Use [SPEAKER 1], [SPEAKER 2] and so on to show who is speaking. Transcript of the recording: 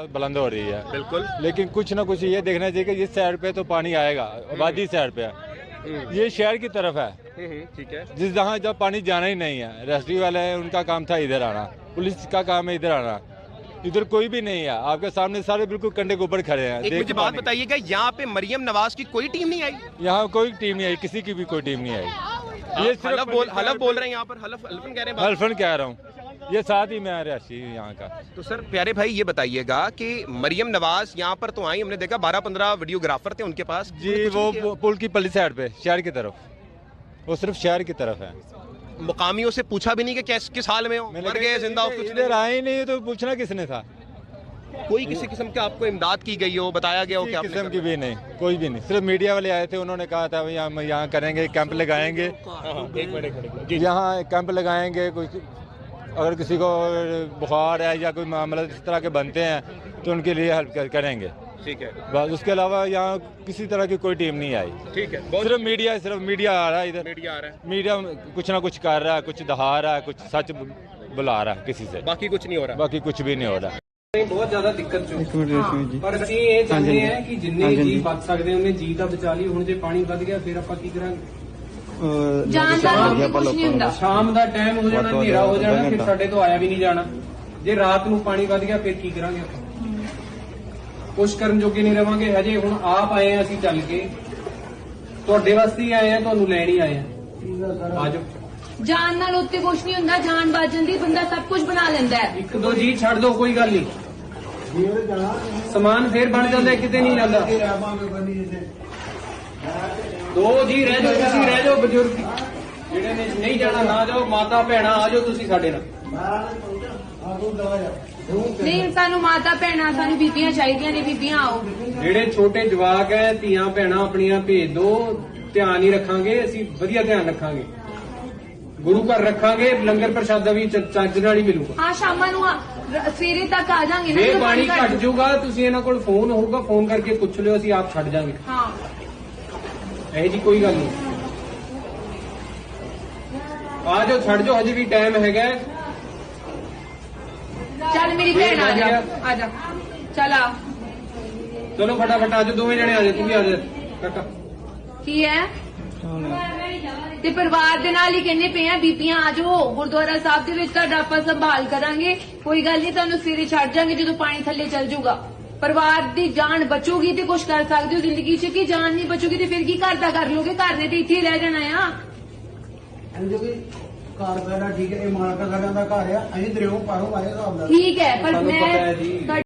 [SPEAKER 1] बुलंद हो रही है
[SPEAKER 2] बिल्कुल।
[SPEAKER 1] लेकिन कुछ ना कुछ ये देखना चाहिए कि इस साइड पे तो पानी आएगा, आबादी साइड पे ये शहर की तरफ है,
[SPEAKER 2] ठीक है।
[SPEAKER 1] जिस जहाँ जब पानी जाना ही नहीं है। रेस्क्यू वाले हैं, उनका काम था इधर आना, पुलिस का काम है इधर आना। इधर कोई भी नहीं है, आपके सामने सारे बिल्कुल कंधे के ऊपर खड़े हैं।
[SPEAKER 2] एक मुझे बात बताइएगा, यहाँ पे मरियम नवाज की कोई टीम नहीं आई?
[SPEAKER 1] यहाँ कोई टीम नहीं आई, किसी की भी कोई टीम नहीं आई। ये
[SPEAKER 2] हलफ बोल रहे हैं यहाँ पर, हल्फन कह रहे हैं।
[SPEAKER 1] हल्फन कह रहा हूँ, ये साथ ही मैं रहशी यहाँ का।
[SPEAKER 2] तो सर प्यारे भाई ये बताइएगा कि मरियम नवाज यहाँ पर तो आई, हमने देखा 12-15 वीडियोग्राफर थे उनके पास
[SPEAKER 1] जी। वो पुल की पल्ली साइड पे शहर की तरफ, वो सिर्फ शहर की तरफ है।
[SPEAKER 2] मुकामियों से पूछा भी नहीं कि किस हाल में हो, मर गए जिंदा हो, कुछ
[SPEAKER 1] इधर आए नहीं तो पूछना किसने था?
[SPEAKER 2] कोई किसी किस्म की आपको इमदाद की गई हो, बताया गया हो कि आपने
[SPEAKER 1] किस्म की भी नहीं, कोई भी नहीं। सिर्फ मीडिया वाले आए थे, उन्होंने कहा था हम यहाँ करेंगे, कैंप लगाएंगे, यहाँ कैंप लगाएंगे। कुछ अगर किसी को बुखार है या कोई मामला इस तरह के बनते हैं तो उनके लिए हेल्प करेंगे।
[SPEAKER 2] ठीक है,
[SPEAKER 1] बस उसके अलावा यहाँ किसी तरह की कोई टीम नहीं आई।
[SPEAKER 2] ठीक है।
[SPEAKER 1] सिर्फ मीडिया आ रहा है इधर, मीडिया कुछ ना कुछ कर रहा है, कुछ दहा रहा है, कुछ सच बुला रहा है किसी से,
[SPEAKER 2] बाकी कुछ नहीं हो रहा।
[SPEAKER 1] बाकी कुछ भी नहीं हो रहा।
[SPEAKER 3] ਬਹੁਤ ਜ਼ਿਆਦਾ ਦਿੱਕਤ ਚੁੱਕੀ ਪਰ ਅਸੀਂ ਇਹ ਚਾਹੁੰਦੇ ਹਾਂ ਕਿ ਜਿੰਨੇ ਜੀ ਬਚ ਸਕਦੇ ਉਹਨੇ ਜੀ ਤਾਂ ਬਚਾ ਲਈ। ਹੁਣ ਜੇ ਪਾਣੀ ਵੱਧ ਗਿਆ ਫਿਰ ਆਪਾਂ ਕੀ ਕਰਾਂਗੇ?
[SPEAKER 4] ਜਾਨ ਦਾ ਕੁਝ ਨਹੀਂ ਹੁੰਦਾ।
[SPEAKER 3] ਸ਼ਾਮ ਦਾ ਟਾਈਮ ਹੋ ਜਾਣਾ, ਹਨੇਰਾ ਹੋ ਜਾਣਾ, ਫਿਰ ਸਾਡੇ ਤੋਂ ਆਇਆ ਵੀ ਨਹੀਂ ਜਾਣਾ। ਜੇ ਰਾਤ ਨੂੰ ਪਾਣੀ ਵੱਧ ਗਿਆ ਫਿਰ ਕੀ ਕਰਾਂਗੇ ਆਪਾਂ? ਕੁਛ ਕਰਨ ਜੋਗੇ ਨਹੀਂ ਰਵਾਂਗੇ। ਹਜੇ ਹੁਣ ਆਪ ਆਏ ਆ ਅਸੀਂ ਚੱਲ ਕੇ, ਤੁਹਾਡੇ ਵਾਸਤੇ ਹੀ ਆਏ ਆ, ਤੁਹਾਨੂੰ ਲੈਣ ਹੀ ਆਏ ਆ। ਆਜੋ।
[SPEAKER 4] ਜਾਨ ਨਾਲ ਉੱਤੇ ਕੁਝ ਨਹੀਂ ਹੁੰਦਾ, ਜਾਨ ਬਚ ਜਾਂਦੀ, ਬੰਦਾ ਸਭ ਕੁਝ ਬਣਾ ਲੈਂਦਾ ਹੈ।
[SPEAKER 3] ਇੱਕ ਦੋ ਜੀ ਛੱਡ ਦੋ, ਕੋਈ ਗੱਲ ਨਹੀਂ, ਸਮਾਨ ਫੇਰ ਬਣ ਜਾਂਦਾ, ਕਿਤੇ ਨਹੀਂ ਜਾਂਦਾ। ਦੋ ਜੀ ਰਹਿ ਜਾਓ, ਤੁਸੀਂ ਰਹਿ ਜਾਓ, ਬਜ਼ੁਰਗ ਜਿਹੜੇ ਨੇ ਨਹੀਂ ਜਾਣਾ ਨਾ ਜਾਓ, ਮਾਤਾ ਭੈਣਾਂ ਆ ਜਾਓ ਤੁਸੀਂ ਸਾਡੇ ਨਾਲ।
[SPEAKER 4] ਨਹੀਂ, ਸਾਨੂੰ ਮਾਤਾ ਭੈਣਾਂ, ਸਾਨੂੰ ਬੀਬੀਆਂ ਚਾਹੀਦੀਆਂ ਨੇ, ਬੀਬੀਆਂ ਆਓ।
[SPEAKER 3] ਜਿਹੜੇ ਛੋਟੇ ਜਵਾਕ ਹੈ, ਧੀਆਂ ਭੈਣਾਂ ਆਪਣੀਆਂ ਭੇਜ ਦੋ, ਧਿਆਨ ਹੀ ਰੱਖਾਂਗੇ ਅਸੀਂ, ਵਧੀਆ ਧਿਆਨ ਰੱਖਾਂਗੇ, ਗੁਰੂ ਘਰ ਰੱਖਾਂਗੇ, ਲੰਗਰ ਪ੍ਰਸ਼ਾਦਾ ਵੀ ਚੱਜ ਨਾਲ ਹੀ ਮਿਲੂਗਾ।
[SPEAKER 4] ਹਾਂ, ਸ਼ਾਮਾਂ ਨੂੰ ਸਵੇਰੇ ਤੱਕ ਆ ਜਾਾਂਗੇ ਨਾ।
[SPEAKER 3] ਜੇ ਪਾਣੀ ਘਟ ਜਾਊਗਾ ਤੁਸੀਂ ਇਹਨਾਂ ਕੋਲ ਫੋਨ ਹੋਊਗਾ, ਫੋਨ ਕਰਕੇ ਪੁੱਛ ਲਿਓ, ਅਸੀਂ ਆਪ ਛੱਡ ਜਾਾਂਗੇ।
[SPEAKER 4] ਹਾਂ,
[SPEAKER 3] ਇਹ ਜੀ ਕੋਈ ਗੱਲ ਨਹੀਂ। ਆ ਜਾਓ, ਛੱਡ ਜਾਓ, ਹਜੇ ਵੀ ਟਾਈਮ ਹੈਗਾ।
[SPEAKER 4] ਚੱਲ ਮੇਰੀ ਭੈਣ ਆ ਜਾ, ਆ ਜਾ, ਚੱਲ ਆ।
[SPEAKER 3] ਚਲੋ ਫਟਾਫਟ ਆ ਜਾਓ, ਦੋਵੇਂ ਜਣੇ ਆ ਜਾਓ, ਤੂੰ ਵੀ ਆ ਜਾ ਕਾਕਾ।
[SPEAKER 4] ਕੀ ਹੈ? ਤੇ ਪਰਿਵਾਰ ਦੇ ਨਾਲ ਹੀ ਕਹਿੰਦੇ ਪਏ ਆ, ਬੀਬੀਆਂ ਆ ਜਾਓ, ਗੁਰਦੁਆਰਾ ਸਾਹਿਬ ਦੇ ਵਿੱਚ ਤੁਹਾਡਾ ਆਪਾਂ ਸੰਭਾਲ ਕਰਾਂਗੇ, ਕੋਈ ਗੱਲ ਨਹੀਂ, ਤੁਹਾਨੂੰ ਸਵੇਰੇ ਛੱਡ ਜਾਾਂਗੇ ਜਦੋਂ ਪਾਣੀ ਥੱਲੇ ਚੱਲ ਜਾਊਗਾ। ਪਰਿਵਾਰ ਦੀ ਜਾਨ ਬਚੂਗੀ ਤੇ ਕੁਝ ਕਰ ਸਕਦੇ ਹੋ ਜ਼ਿੰਦਗੀ 'ਚ, ਕਿ ਜਾਨ ਨਹੀਂ ਬਚੂਗੀ ਤੇ ਫਿਰ ਕੀ ਘਰ ਦਾ ਕਰ ਲੋਗੇ? ਘਰ ਨੇ ਤੇ ਇੱਥੇ ਹੀ ਰਹਿ ਜਾਣਾ ਆ।
[SPEAKER 5] ਘਰ ਪਹਿਲਾਂ ਠੀਕ ਹੈ, ਇਹ ਮਾਲਕਾ ਸਾਡਾ ਦਾ ਘਰ ਆ, ਅਸੀਂ ਦਰਿਓ ਪਾਰੋਂ ਆਏ ਹਿਸਾਬ ਨਾਲ।
[SPEAKER 4] ਠੀਕ ਹੈ, ਪਰ
[SPEAKER 3] ਸਾਨੂੰ ਪਤਾ ਹੈ ਜੀ।
[SPEAKER 4] ਮੈਂ